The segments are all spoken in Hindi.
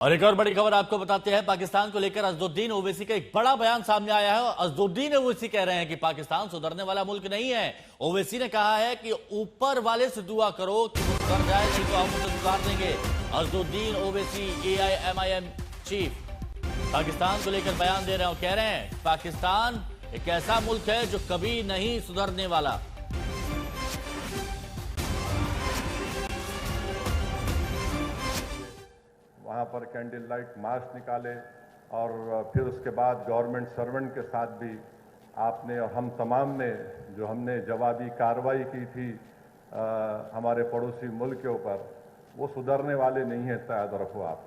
और एक और बड़ी खबर आपको बताते हैं, पाकिस्तान को लेकर अज़दुद्दीन ओवैसी का एक बड़ा बयान सामने आया है। अज़दुद्दीन ओवैसी कह रहे हैं कि पाकिस्तान सुधरने वाला मुल्क नहीं है। ओवैसी ने कहा है कि ऊपर वाले से दुआ करो कि वो सुधर जाए, नहीं तो हम उसे सुधार देंगे। अज़दुद्दीन ओवैसी AIMIM चीफ पाकिस्तान को लेकर बयान दे रहे हैं और कह रहे हैं पाकिस्तान एक ऐसा मुल्क है जो कभी नहीं सुधरने वाला। वहाँ पर कैंडल लाइट मार्च निकाले और फिर उसके बाद गवर्नमेंट सर्वेंट के साथ भी आपने और हम तमाम ने जो हमने जवाबी कार्रवाई की थी हमारे पड़ोसी मुल्क के ऊपर, वो सुधरने वाले नहीं है। याद रखो आप।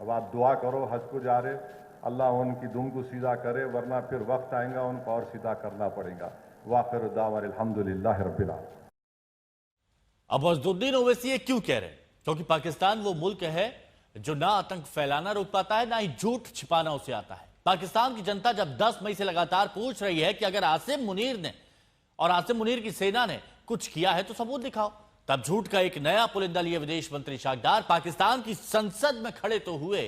अब आप दुआ करो, हज को जा रहे, अल्लाह उनकी दुम को सीधा करे, वरना फिर वक्त आएगा उनको और सीधा करना पड़ेगा। वाखिर दावर अल्हम्दुलिल्लाह रब्बिल आलमीन। अब अज़दुद्दीन ओवैसी ये क्यों कह रहे हैं? क्योंकि पाकिस्तान वो मुल्क है जो ना आतंक फैलाना रोक पाता है, ना ही झूठ छिपाना उसे आता है। पाकिस्तान की जनता जब 10 मई से लगातार पूछ रही है कि अगर आसिम मुनीर ने और आसिम मुनीर की सेना ने कुछ किया है तो सबूत दिखाओ, तब झूठ का एक नया पुलिंदा लिए विदेश मंत्री इशाक डार पाकिस्तान की संसद में खड़े तो हुए,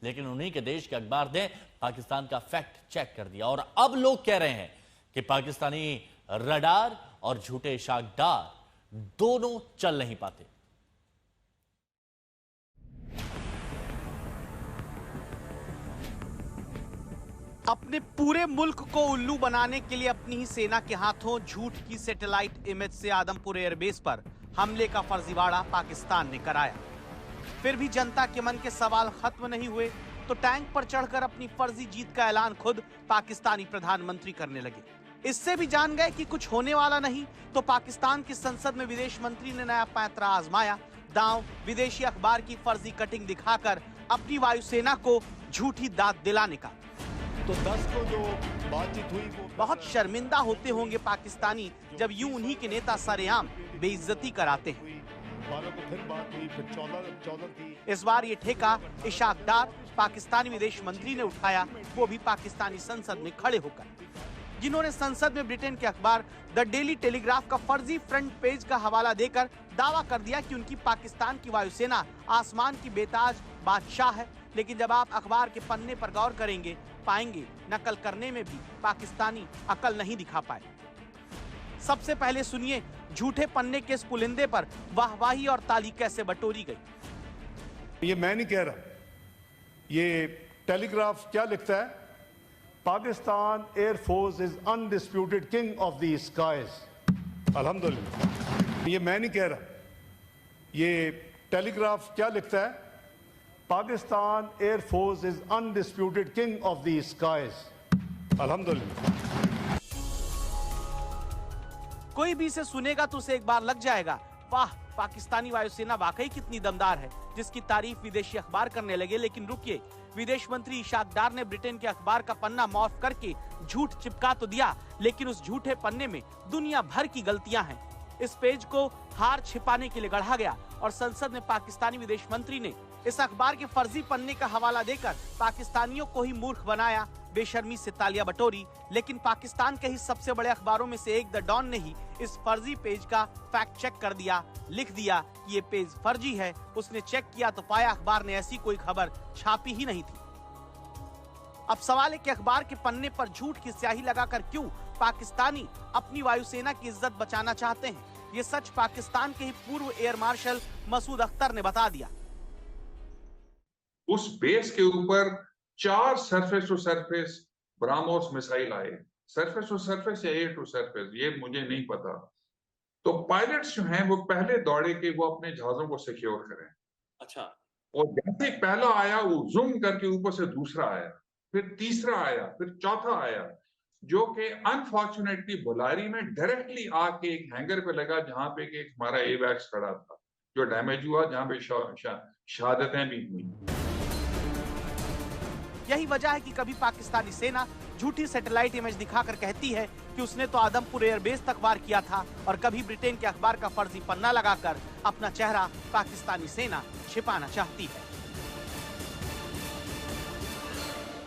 लेकिन उन्हीं के देश के अखबार ने पाकिस्तान का फैक्ट चेक कर दिया। और अब लोग कह रहे हैं कि पाकिस्तानी रडार और झूठे इशाक डार दोनों चल नहीं पाते। अपने पूरे मुल्क को उल्लू बनाने के लिए अपनी ही सेना के हाथों झूठ की सैटेलाइट इमेज से आदमपुर एयरबेस पर हमले का फर्जीवाड़ा पाकिस्तान ने कराया। फिर भी जनता के मन के सवाल खत्म नहीं हुए तो टैंक पर चढ़कर अपनी फर्जी जीत का ऐलान खुद पाकिस्तानी प्रधानमंत्री करने लगे। इससे भी जान गए कि कुछ होने वाला नहीं तो पाकिस्तान की संसद में विदेश मंत्री ने नया पैंतरा आजमाया। दांव विदेशी अखबार की फर्जी कटिंग दिखाकर अपनी वायुसेना को झूठी दाद दिलाने का। तो 10 को जो बातचीत हुई वो बहुत शर्मिंदा होते होंगे पाकिस्तानी जब यूं उन्हीं के नेता सरेआम बेइज्जती कराते हैं। 12 को फिर बात हुई, फिर 14 थी। इस बार ये ठेका इशाक डार पाकिस्तानी विदेश मंत्री ने उठाया, वो भी पाकिस्तानी संसद में खड़े होकर, जिन्होंने संसद में ब्रिटेन के अखबार द डेली टेलीग्राफ का फर्जी फ्रंट पेज का हवाला देकर दावा कर दिया कि उनकी पाकिस्तान की वायुसेना आसमान की बेताज बादशाह है। लेकिन जब आप अखबार के पन्ने पर गौर करेंगे पाएंगे नकल करने में भी पाकिस्तानी अकल नहीं दिखा पाए। सबसे पहले सुनिए झूठे पन्ने के इस पुलिंदे पर वाहवाही और ताली कैसे बटोरी गई। ये मैं नहीं कह रहा, ये टेलीग्राफ क्या लिखता है? Pakistan air force is undisputed king of the skies. अल्हम्दुलिल्लाह। ये मैं नहीं कह रहा, ये टेलीग्राफ क्या लिखता है? Pakistan air force is undisputed king of the skies. अल्हम्दुलिल्लाह। कोई भी इसे सुनेगा तो उसे एक बार लग जाएगा, वाह पाकिस्तानी वायुसेना वाकई कितनी दमदार है, जिसकी तारीफ विदेशी अखबार करने लगे। लेकिन रुकिए, विदेश मंत्री इशाक डार ने ब्रिटेन के अखबार का पन्ना मॉर्फ करके झूठ चिपका तो दिया, लेकिन उस झूठे पन्ने में दुनिया भर की गलतियां हैं। इस पेज को हार छिपाने के लिए गढ़ा गया और संसद में पाकिस्तानी विदेश मंत्री ने इस अखबार के फर्जी पन्ने का हवाला देकर पाकिस्तानियों को ही मूर्ख बनाया, बेशर्मी से तालियां बटोरी। लेकिन पाकिस्तान के ही सबसे बड़े अखबारों में से एक द डॉन ने ही इस फर्जी पेज का फैक्ट चेक कर दिया, लिख दिया कि ये पेज फर्जी है। उसने चेक किया तो पाया अखबार ने ऐसी कोई खबर छापी ही नहीं थी। अब सवाल है कि अखबार के पन्ने पर झूठ की स्याही लगाकर क्यों पाकिस्तानी अपनी वायुसेना की इज्जत बचाना चाहते हैं? ये सच पाकिस्तान के ही पूर्व एयर मार्शल मसूद अख्तर ने बता दिया। उस बेस के ऊपर 4 surface to surface BrahMos missile आए, सरफेस टू सरफेस या एयर टू सरफेस, ये मुझे नहीं पता। तो पायलट्स जो हैं वो पहले दौड़े कि वो अपने जहाजों को सिक्योर करें। अच्छा। और जैसे पहला आया वो जूम करके ऊपर से दूसरा आया, फिर तीसरा आया, फिर चौथा आया, जो कि अनफॉर्चुनेटली बुलारी में डायरेक्टली आके एक हैंगर पे लगा जहां पे कि हमारा एवैक्स खड़ा था, जो डैमेज हुआ, जहां पे शहादतें भी हुई। यही वजह है कि कभी पाकिस्तानी सेना झूठी सैटेलाइट इमेज दिखाकर कहती है कि उसने तो आदमपुर एयरबेस तक वार किया था, और कभी ब्रिटेन के अखबार का फर्जी पन्ना लगाकर अपना चेहरा पाकिस्तानी सेना छिपाना चाहती है।